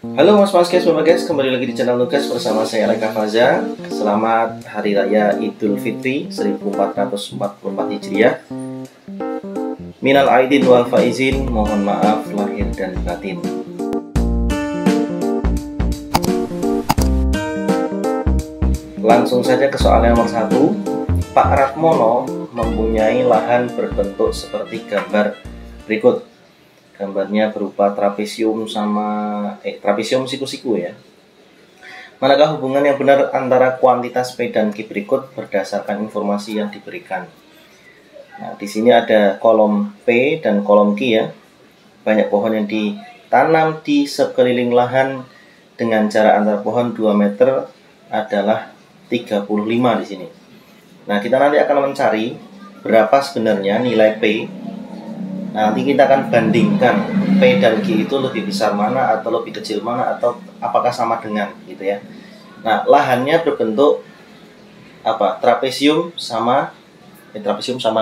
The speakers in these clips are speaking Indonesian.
Halo Mas guys, Bapak guys, kembali lagi di channel Nugas bersama saya Aleka Faza. Selamat Hari Raya Idul Fitri 1444 Hijriah. Minal aidin wal faizin, mohon maaf lahir dan batin. Langsung saja ke soal nomor 1. Pak Ratmono mempunyai lahan berbentuk seperti gambar berikut. Gambarnya berupa trapesium trapesium siku-siku ya. Manakah hubungan yang benar antara kuantitas P dan Q berikut berdasarkan informasi yang diberikan? Nah, di sini ada kolom P dan kolom Q ya. Banyak pohon yang ditanam di sekeliling lahan dengan jarak antar pohon 2 meter adalah 35 di sini. Nah, kita nanti akan mencari berapa sebenarnya nilai P. Nah, nanti kita akan bandingkan P dan Q itu lebih besar mana atau lebih kecil mana atau apakah sama dengan gitu ya. Nah, lahannya berbentuk apa? Trapesium sama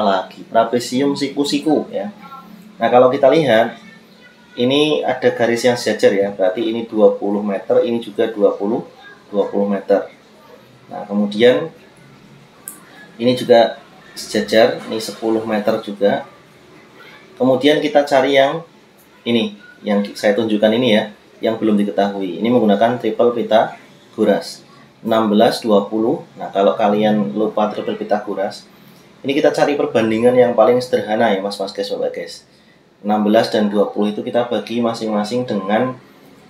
lagi. Trapesium siku-siku ya. Nah, kalau kita lihat ini ada garis yang sejajar ya. Berarti ini 20 meter, ini juga 20 meter. Nah, kemudian ini juga sejajar, ini 10 meter juga. Kemudian kita cari yang ini, yang saya tunjukkan ini ya, yang belum diketahui. Ini menggunakan triple Pythagoras. 16, 20. Nah, kalau kalian lupa triple Pythagoras, ini kita cari perbandingan yang paling sederhana ya, Mas guys, Bapak guys. 16 dan 20 itu kita bagi masing-masing dengan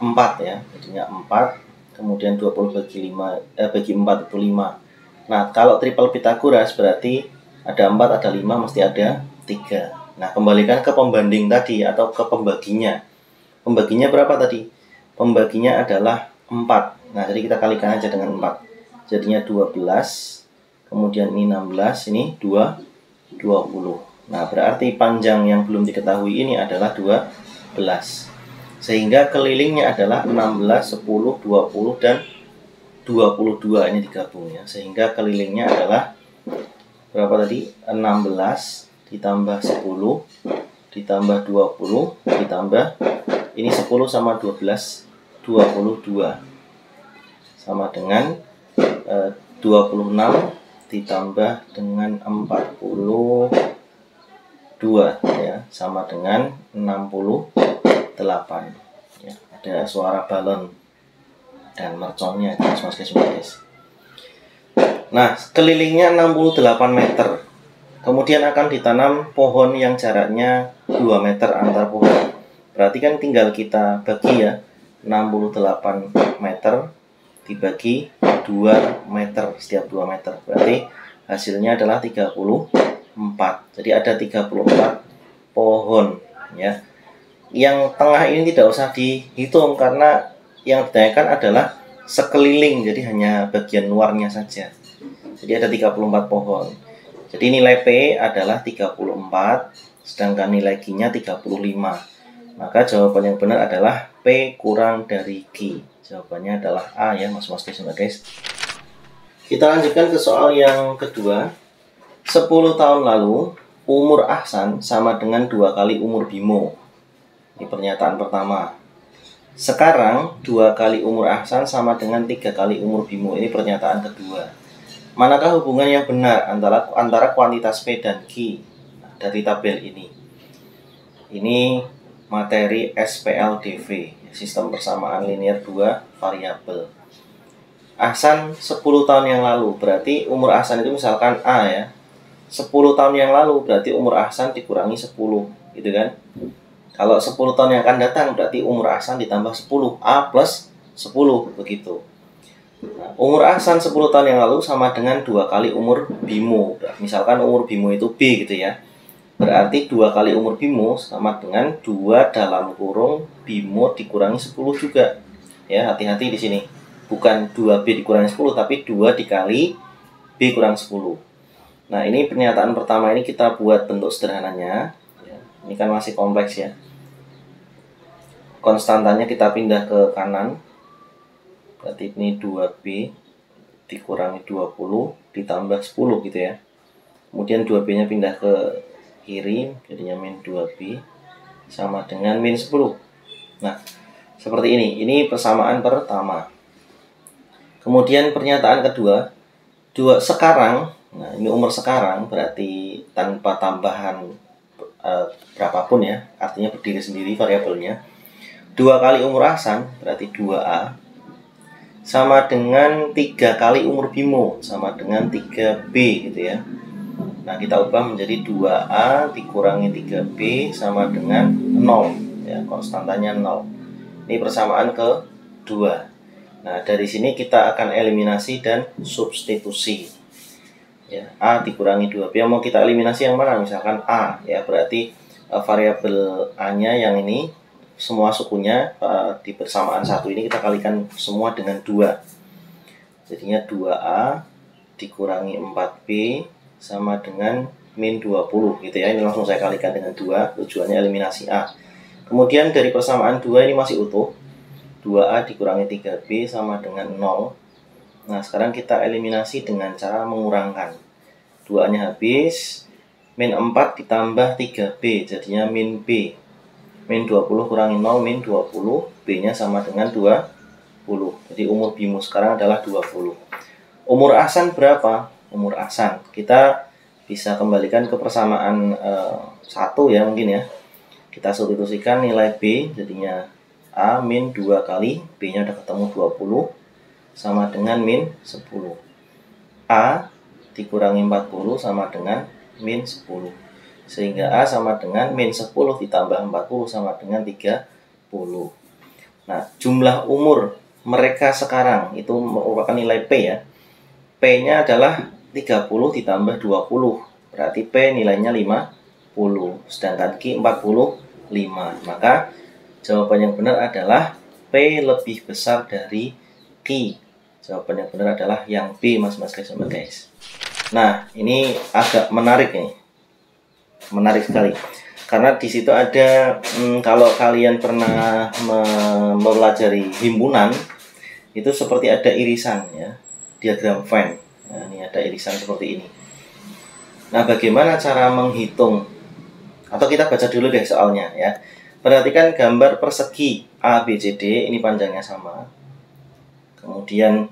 4 ya. Jadinya 4, kemudian 20 bagi 4 itu 5. Nah, kalau triple Pythagoras berarti ada 4, ada 5, mesti ada 3. Nah, kembalikan ke pembanding tadi atau ke pembaginya. Pembaginya berapa tadi? Pembaginya adalah 4. Nah, jadi kita kalikan aja dengan 4. Jadinya 12. Kemudian ini 16, ini 20. Nah, berarti panjang yang belum diketahui ini adalah 12. Sehingga kelilingnya adalah 16, 10, 20, dan 22. Ini digabung ya. Sehingga kelilingnya adalah berapa tadi? 16 ditambah 10 ditambah 20 ditambah ini 10 sama 12 22 sama dengan 26 ditambah dengan 42 ya, sama dengan 68 ya. Ada suara balon dan merconnya guys. Nah, kelilingnya 68 meter. Kemudian akan ditanam pohon yang jaraknya 2 meter antar pohon. Berarti kan tinggal kita bagi ya, 68 meter dibagi 2 meter setiap 2 meter. Berarti hasilnya adalah 34. Jadi ada 34 pohon ya. Yang tengah ini tidak usah dihitung karena yang ditanyakan adalah sekeliling, jadi hanya bagian luarnya saja. Jadi ada 34 pohon. Jadi nilai P adalah 34, sedangkan nilai Q-nya 35. Maka jawaban yang benar adalah P kurang dari Q. Jawabannya adalah A ya, Mas guys. Kita lanjutkan ke soal yang kedua. 10 tahun lalu, umur Ahsan sama dengan 2 kali umur Bimo. Ini pernyataan pertama. Sekarang 2 kali umur Ahsan sama dengan 3 kali umur Bimo. Ini pernyataan kedua. Manakah hubungan yang benar antara kuantitas P dan Q? Nah, dari tabel ini. Ini materi SPLDV, sistem persamaan linear 2 variabel. Ahsan 10 tahun yang lalu, berarti umur Ahsan itu misalkan A ya. 10 tahun yang lalu berarti umur Ahsan dikurangi 10, gitu kan? Kalau 10 tahun yang akan datang berarti umur Ahsan ditambah 10, A plus 10, begitu. Nah, umur Ahsan 10 tahun yang lalu sama dengan 2 kali umur Bimo. Misalkan umur Bimo itu B gitu ya. Berarti 2 kali umur Bimo sama dengan 2 dalam kurung Bimo dikurangi 10 juga. Ya, hati-hati di sini. Bukan 2B dikurangi 10 tapi 2 dikali B kurang 10. Nah, ini pernyataan pertama ini kita buat bentuk sederhananya. Ya, ini kan masih kompleks ya. Konstantanya kita pindah ke kanan. Berarti ini 2B dikurangi 20 ditambah 10 gitu ya. Kemudian 2B nya pindah ke kiri, jadinya min 2B sama dengan min 10. Nah, Seperti ini persamaan pertama. Kemudian pernyataan kedua, sekarang, nah ini umur sekarang berarti tanpa tambahan berapapun ya, artinya berdiri sendiri variabelnya. 2 kali umur Hasan berarti 2A sama dengan 3 kali umur Bimo sama dengan 3B gitu ya. Nah kita ubah menjadi 2A dikurangi 3B sama dengan 0 ya, konstantanya 0. Ini persamaan kedua. Nah dari sini kita akan eliminasi dan substitusi ya, A dikurangi 2B. Yang mau kita eliminasi yang mana? Misalkan A ya, berarti variabel A-nya yang ini semua sukunya di persamaan 1 ini kita kalikan semua dengan 2. Jadinya 2A dikurangi 4B sama dengan min 20 gitu ya. Ini langsung saya kalikan dengan 2, tujuannya eliminasi A. Kemudian dari persamaan 2 ini masih utuh, 2A dikurangi 3B sama dengan 0. Nah sekarang kita eliminasi dengan cara mengurangkan. 2-nya habis, min 4 ditambah 3B jadinya min B. Min 20 kurangi 0, min 20, B-nya sama dengan 20. Jadi umur Bimo sekarang adalah 20. Umur Hasan berapa? Umur Hasan kita bisa kembalikan ke persamaan 1 ya mungkin ya. Kita substitusikan nilai B, jadinya A min 2 kali, B-nya udah ketemu 20, sama dengan min 10. A dikurangi 40 sama dengan min 10. Sehingga A sama dengan min 10 ditambah 40 sama dengan 30. Nah, jumlah umur mereka sekarang itu merupakan nilai P ya. P-nya adalah 30 ditambah 20. Berarti P nilainya 50. Sedangkan Q 45. Maka jawaban yang benar adalah P lebih besar dari Q. Jawaban yang benar adalah yang B, mas guys. Nah, ini agak menarik nih. Menarik sekali karena di situ ada kalau kalian pernah mempelajari himpunan itu seperti ada irisan ya, diagram Venn. Nah, ini ada irisan seperti ini. Nah bagaimana cara menghitung, atau kita baca dulu deh soalnya ya. Perhatikan gambar persegi ABCD, ini panjangnya sama, kemudian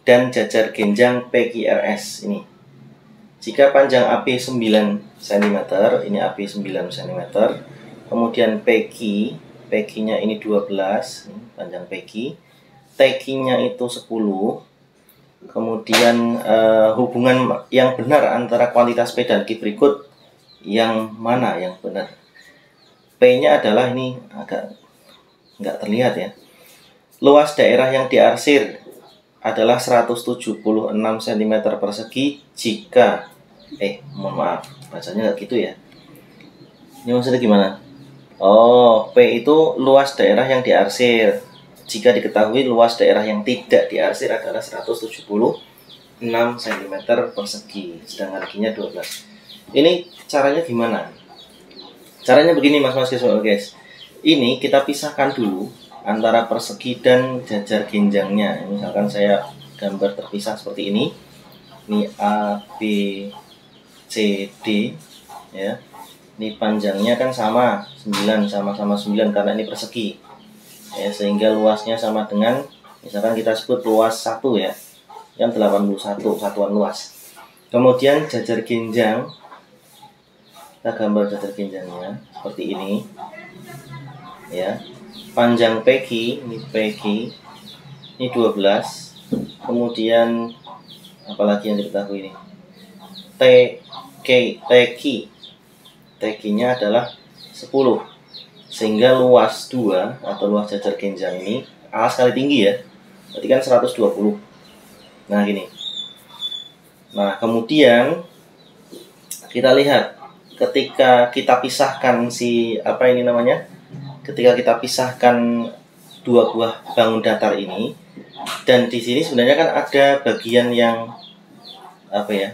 dan jajar genjang PQRS ini. Jika panjang AP 9 cm, ini AP 9 cm, kemudian PQ-nya ini 12, ini panjang PQ, TQ-nya itu 10, kemudian hubungan yang benar antara kuantitas P dan Q berikut yang mana yang benar? P-nya adalah ini agak nggak terlihat ya. Luas daerah yang diarsir adalah 176 cm persegi jika mohon maaf bacanya nggak gitu ya, ini maksudnya gimana? Oh, P itu luas daerah yang diarsir jika diketahui luas daerah yang tidak diarsir adalah 176 cm persegi, sedangkan Q-nya 12. Ini caranya gimana? Caranya begini mas guys, ini kita pisahkan dulu antara persegi dan jajar genjangnya. Misalkan saya gambar terpisah seperti ini. Ini A, B, C, D ya. Ini panjangnya kan sama 9, sama-sama 9 karena ini persegi. Ya, sehingga luasnya sama dengan, misalkan kita sebut luas 1 ya. Yang 81 satuan luas. Kemudian jajar genjang, kita gambar jajar genjangnya seperti ini. Ya. Panjang PQ, ini PQ, ini 12. Kemudian apalagi yang diketahui ini? TQ-nya adalah 10. Sehingga luas 2 atau luas jajar genjang ini alas kali tinggi ya. Berarti kan 120. Nah, gini. Nah, kemudian kita lihat ketika kita pisahkan ketika kita pisahkan dua buah bangun datar ini, dan di sini sebenarnya kan ada bagian yang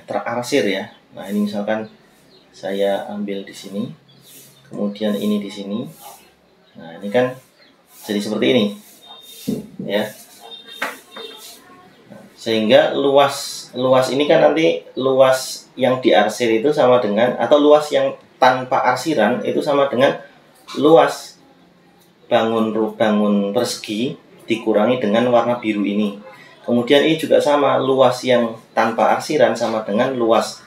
terarsir ya. Nah, ini misalkan saya ambil di sini, kemudian ini di sini. Nah, ini kan jadi seperti ini. Ya. Sehingga luas ini kan nanti luas yang diarsir itu sama dengan, atau luas yang tanpa arsiran itu sama dengan luas bangun persegi dikurangi dengan warna biru ini. Kemudian ini juga sama, luas yang tanpa arsiran sama dengan luas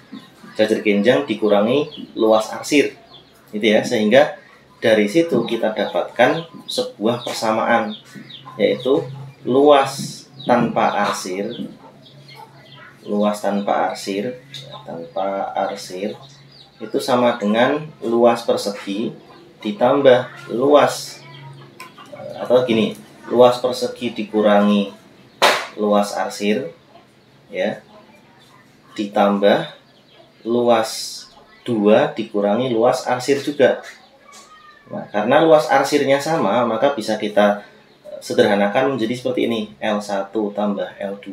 jajar genjang dikurangi luas arsir, gitu ya. Sehingga dari situ kita dapatkan sebuah persamaan, yaitu luas tanpa arsir itu sama dengan luas persegi ditambah luas, atau gini, luas persegi dikurangi luas arsir ya, ditambah luas 2 dikurangi luas arsir juga. Nah, karena luas arsirnya sama, maka bisa kita sederhanakan menjadi seperti ini. L1 tambah L2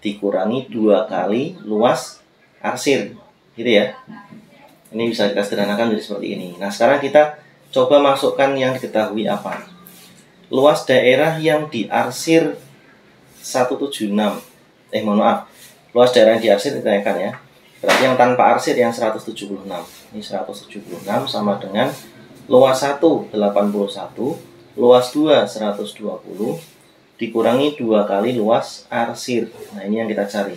dikurangi 2 kali luas arsir, gitu ya. Ini bisa kita sederhanakan menjadi seperti ini. Nah, sekarang kita coba masukkan yang diketahui apa. Luas daerah yang diarsir 176. Luas daerah yang diarsir ditanyakan ya. Berarti yang tanpa arsir yang 176. Ini 176 sama dengan luas 1 81, luas 2 120 dikurangi 2 kali luas arsir. Nah, ini yang kita cari.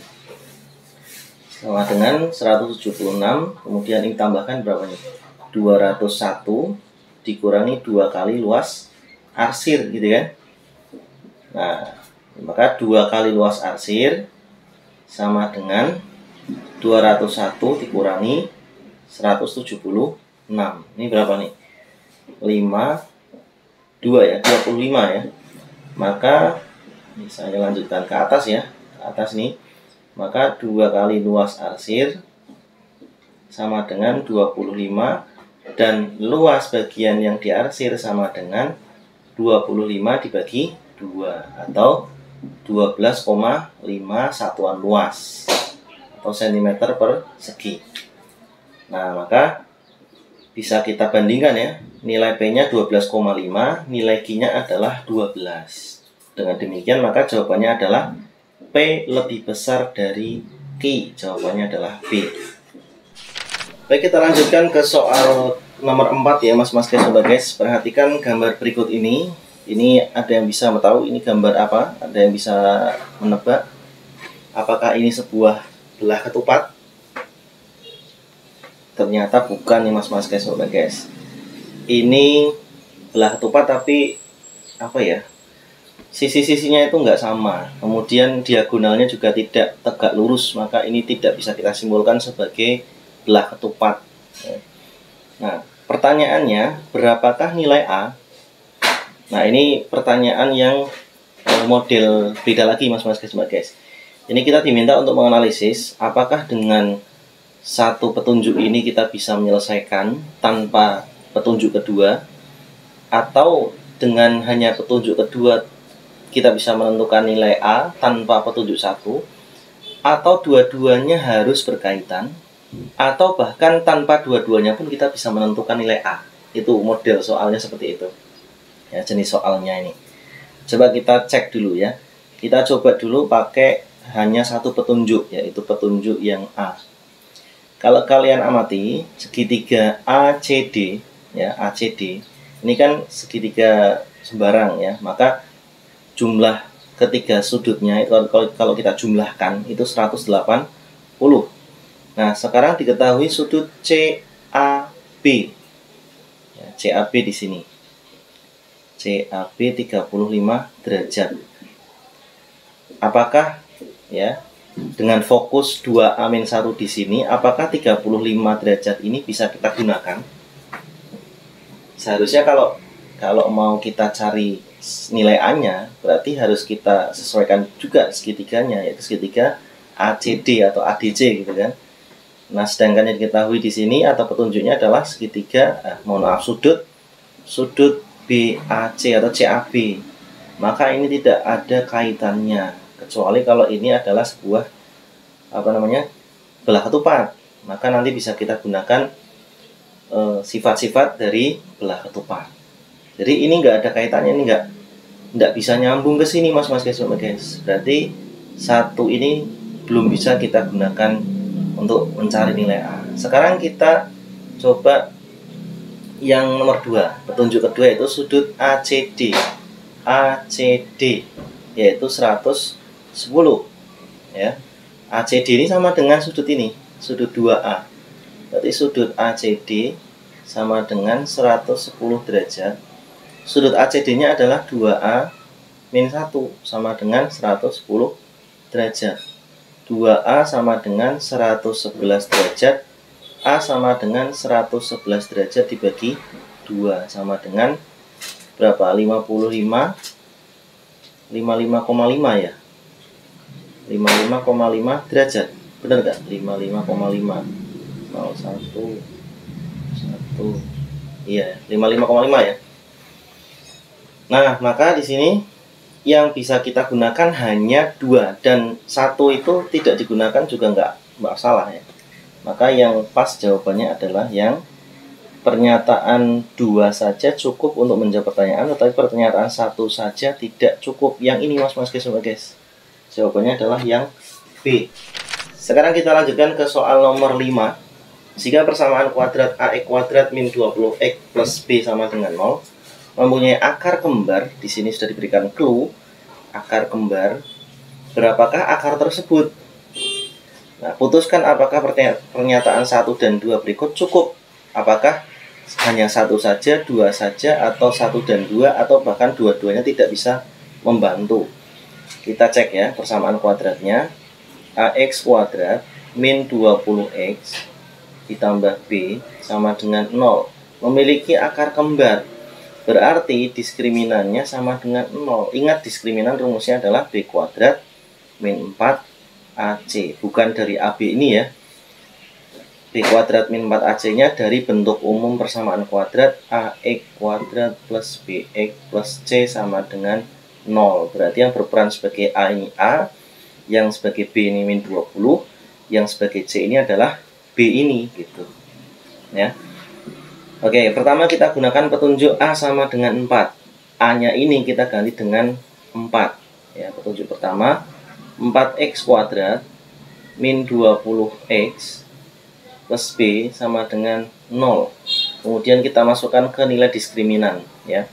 Sama dengan 176, kemudian ini tambahkan berapa nih? 201 dikurangi 2 kali luas arsir, gitu kan? Nah, maka 2 kali luas arsir sama dengan 201 dikurangi 176. Ini berapa nih? 2 ya, 25 ya. Maka ini saya lanjutkan ke atas ya. Ke atas nih. Maka 2 kali luas arsir sama dengan 25 dan luas bagian yang diarsir sama dengan 25 dibagi 2 atau 12,5 satuan luas atau cm persegi. Nah, maka bisa kita bandingkan ya. Nilai P-nya 12,5, nilai Q-nya adalah 12. Dengan demikian maka jawabannya adalah P lebih besar dari Q. Jawabannya adalah B. Baik, kita lanjutkan ke soal nomor 4 ya Mas-mas guys. Perhatikan gambar berikut ini. Ini ada yang bisa tahu ini gambar apa? Ada yang bisa menebak apakah ini sebuah belah ketupat? Ternyata bukan nih mas-mas guys. Ini belah ketupat tapi apa ya? Sisi-sisinya itu nggak sama. Kemudian diagonalnya juga tidak tegak lurus. Maka ini tidak bisa kita simpulkan sebagai belah ketupat. Nah, pertanyaannya berapakah nilai A? Nah, ini pertanyaan yang model beda lagi mas-mas guys. Ini kita diminta untuk menganalisis apakah dengan satu petunjuk ini kita bisa menyelesaikan tanpa petunjuk kedua, atau dengan hanya petunjuk kedua kita bisa menentukan nilai A tanpa petunjuk satu, atau dua-duanya harus berkaitan, atau bahkan tanpa dua-duanya pun kita bisa menentukan nilai A. Itu model soalnya seperti itu ya, jenis soalnya ini. Coba kita cek dulu ya. Kita coba dulu pakai hanya satu petunjuk, yaitu petunjuk yang A. Kalau kalian amati segitiga ACD ya, ACD ini kan segitiga sembarang ya, maka jumlah ketiga sudutnya itu kalau kita jumlahkan itu 180. Nah, sekarang diketahui sudut CAB ya, CAB di sini CAB 35 derajat. Apakah ya dengan fokus 2A-1 di sini, apakah 35 derajat ini bisa kita gunakan? Seharusnya kalau mau kita cari nilai A-nya, berarti harus kita sesuaikan juga segitiganya, yaitu segitiga ACD atau ADC gitu kan. Nah, sedangkan yang diketahui di sini atau petunjuknya adalah segitiga sudut BAC atau CAB. Maka ini tidak ada kaitannya, kecuali kalau ini adalah sebuah belah ketupat. Maka nanti bisa kita gunakan sifat-sifat dari belah ketupat. Jadi ini nggak ada kaitannya, ini nggak bisa nyambung ke sini mas-mas guys. Berarti satu ini belum bisa kita gunakan untuk mencari nilai A. Sekarang kita coba yang nomor 2, petunjuk kedua itu sudut ACD. ACD yaitu 110 ya. ACD ini sama dengan sudut ini, sudut 2A. Berarti sudut ACD sama dengan 110 derajat. Sudut ACD-nya adalah 2A min 1 sama dengan 110 derajat. 2A sama dengan 111 derajat. A sama dengan 111 derajat dibagi 2 sama dengan berapa? 55,5 ya. 55,5 derajat. Benar nggak? 55,5 01 1. Iya, 55,5 ya. Nah, maka di sini yang bisa kita gunakan hanya 2 dan 1 itu tidak digunakan juga nggak masalah ya. Maka yang pas jawabannya adalah yang pernyataan 2 saja cukup untuk menjawab pertanyaan, tetapi pernyataan 1 saja tidak cukup. Yang ini mas guys. Jawabannya adalah yang B. Sekarang kita lanjutkan ke soal nomor 5. Jika persamaan kuadrat AX kuadrat min 20X plus B sama dengan 0 mempunyai akar kembar, di sini sudah diberikan clue, akar kembar, berapakah akar tersebut? Nah, putuskan apakah pernyataan 1 dan 2 berikut cukup. Apakah hanya 1 saja, 2 saja, atau 1 dan 2, atau bahkan dua-duanya tidak bisa membantu. Kita cek ya persamaan kuadratnya. AX kuadrat min 20X ditambah B sama dengan 0 memiliki akar kembar. Berarti diskriminannya sama dengan 0. Ingat diskriminan rumusnya adalah B kuadrat min 4AC. Bukan dari AB ini ya. B kuadrat min 4AC-nya dari bentuk umum persamaan kuadrat AX kuadrat plus BX plus C sama dengan 0. Berarti yang berperan sebagai A ini A, yang sebagai B ini min 20, yang sebagai C ini adalah B ini gitu. Ya. Oke, pertama kita gunakan petunjuk A sama dengan 4. A-nya ini kita ganti dengan 4. Ya, petunjuk pertama 4X kuadrat min 20X plus B sama dengan 0. Kemudian kita masukkan ke nilai diskriminan ya.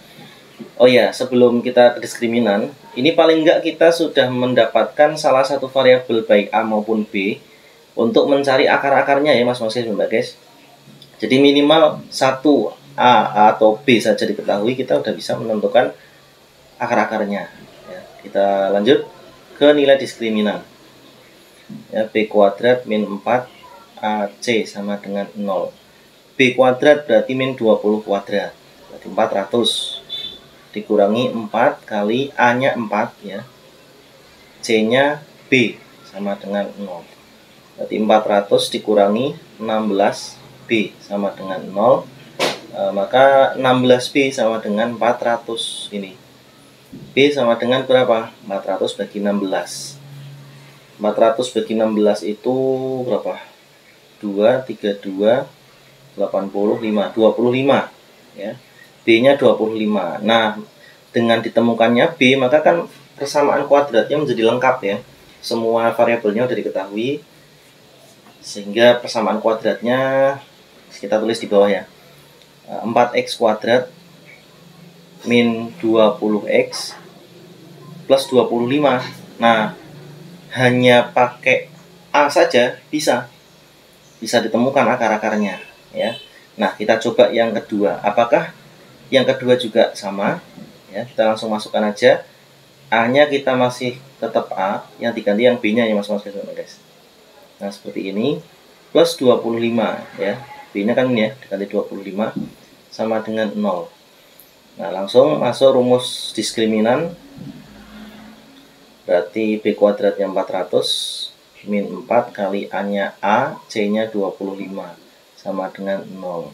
Oh ya, sebelum kita ke diskriminan, ini paling enggak kita sudah mendapatkan salah satu variabel baik A maupun B untuk mencari akar-akarnya ya Mbak guys. Jadi minimal 1 A atau B saja diketahui, kita udah bisa menentukan akar-akarnya ya. Kita lanjut ke nilai diskriminan ya, B kuadrat min 4 AC sama dengan 0. B kuadrat berarti min 20 kuadrat, berarti 400 dikurangi 4 kali A-nya 4 ya, C-nya B sama dengan 0. Berarti 400 dikurangi 16B sama dengan 0. Maka 16B sama dengan 400 ini. B sama dengan berapa? 400 bagi 16. 400 bagi 16 itu berapa? 2, 32, 85, 25 ya. B-nya 25. Nah, dengan ditemukannya B, maka kan persamaan kuadratnya menjadi lengkap ya. Semua variabelnya sudah diketahui. Sehingga persamaan kuadratnya kita tulis di bawah ya. 4X kuadrat min 20X plus 25. Nah, hanya pakai A saja bisa ditemukan akar-akarnya ya. Nah, kita coba yang kedua. Apakah yang kedua juga sama ya? Kita langsung masukkan aja. A-nya kita masih tetap A, yang diganti yang B-nya ya guys. Nah, seperti ini plus 25 ya. B-nya kan ini ya, diganti 25 sama dengan 0. Nah, langsung masuk rumus diskriminan. Berarti B kuadratnya 400 min 4 kali A-nya A, C-nya 25 sama dengan 0.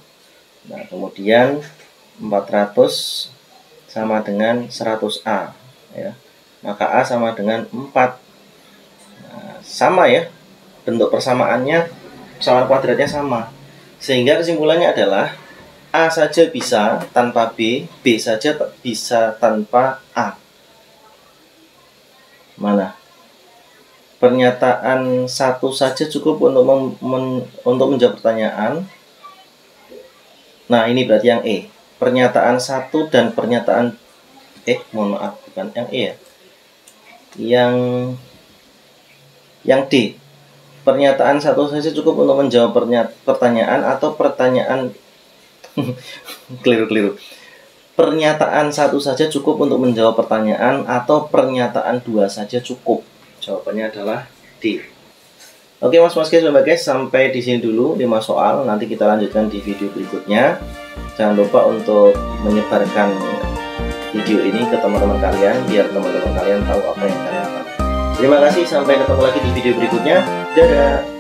Nah, kemudian 400 sama dengan 100A ya. Maka A sama dengan 4. Nah, sama ya. Bentuk persamaannya, persamaan kuadratnya sama. Sehingga kesimpulannya adalah A saja bisa tanpa B, B saja bisa tanpa A. Mana? Pernyataan 1 saja cukup untuk menjawab pertanyaan, Nah, ini berarti yang E. Pernyataan 1 dan pernyataan mohon maaf, bukan yang E ya. Yang D. Pernyataan 1 saja cukup untuk menjawab pertanyaan atau pertanyaan keliru. Pernyataan 1 saja cukup untuk menjawab pertanyaan atau pernyataan 2 saja cukup. Jawabannya adalah D. Oke mas guys, sampai di sini dulu 5 soal. Nanti kita lanjutkan di video berikutnya. Jangan lupa untuk menyebarkan video ini ke teman-teman kalian, biar teman-teman kalian tahu apa yang kalian tahu. Terima kasih, sampai ketemu lagi di video berikutnya. Dadah.